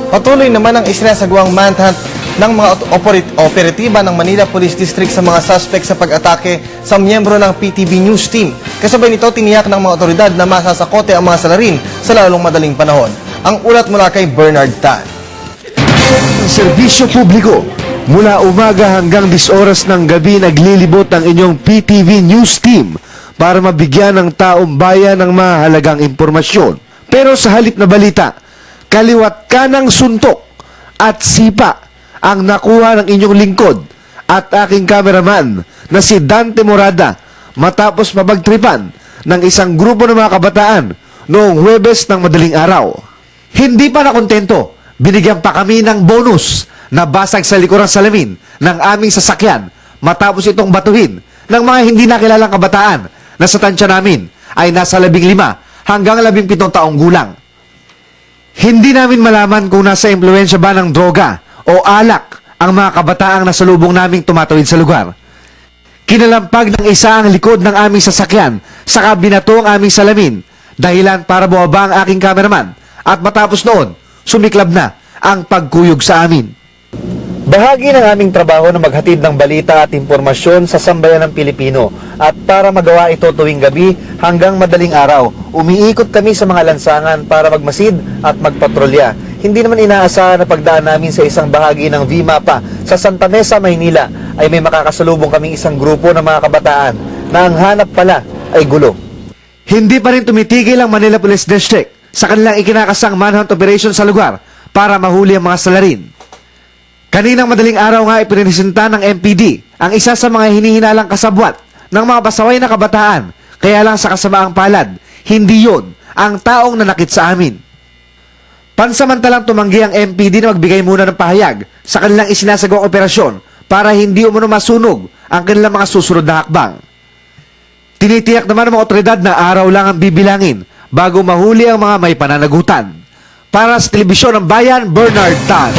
Patuloy naman ang isinasagawang manhunt ng mga operatiba ng Manila Police District sa mga suspect sa pag-atake sa miyembro ng PTV News Team. Kasabay nito, tiniyak ng mga otoridad na masasakote ang mga salarin sa lalong madaling panahon. Ang ulat mula kay Bernard Tan. Serbisyo publiko. Mula umaga hanggang 10 oras ng gabi naglilibot ang inyong PTV News Team para mabigyan ng taong bayan ng mahalagang impormasyon. Pero sa halip na balita, kaliwat kanang suntok at sipa ang nakuha ng inyong lingkod at aking cameraman na si Dante Morada matapos mabagtripan ng isang grupo ng mga kabataan noong Huwebes ng madaling araw. Hindi pa nakontento, binigyan pa kami ng bonus na basag sa likurang salamin ng aming sasakyan matapos itong batuhin ng mga hindi nakilalang kabataan na sa tansya namin ay nasa 15 hanggang 17 taong gulang. Hindi namin malaman kung nasa impluensya ba ng droga o alak ang mga kabataang nasalubong naming tumatawid sa lugar. Kinalampag ng isa ang likod ng aming sasakyan saka binato ang aming salamin dahilan para bumaba ang aking cameraman at matapos noon sumiklab na ang pagkuyog sa amin. Bahagi ng aming trabaho na maghatid ng balita at impormasyon sa sambayan ng Pilipino at para magawa ito tuwing gabi hanggang madaling araw, umiikot kami sa mga lansangan para magmasid at magpatrolya. Hindi naman inaasahan na pagdaan namin sa isang bahagi ng V-Mapa sa Santa Mesa, Maynila ay may makakasalubong kaming isang grupo ng mga kabataan na ang hanap pala ay gulo. Hindi pa rin tumitigil ang Manila Police District sa kanilang ikinakasang manhunt operation sa lugar para mahuli ang mga salarin. Kaninang madaling araw nga ipiniresenta ng MPD ang isa sa mga hinihinalang kasabwat ng mga pasaway na kabataan. Kaya lang sa kasamaang palad, hindi yon ang taong nanakit sa amin. Pansamantalang tumanggi ang MPD na magbigay muna ng pahayag sa kanilang isinasagawang operasyon para hindi umano masunog ang kanilang mga susunod na hakbang. Tinitiyak naman ng mga otoridad na araw lang ang bibilangin bago mahuli ang mga may pananagutan. Para sa Telebisyon ng Bayan, Bernard Tan.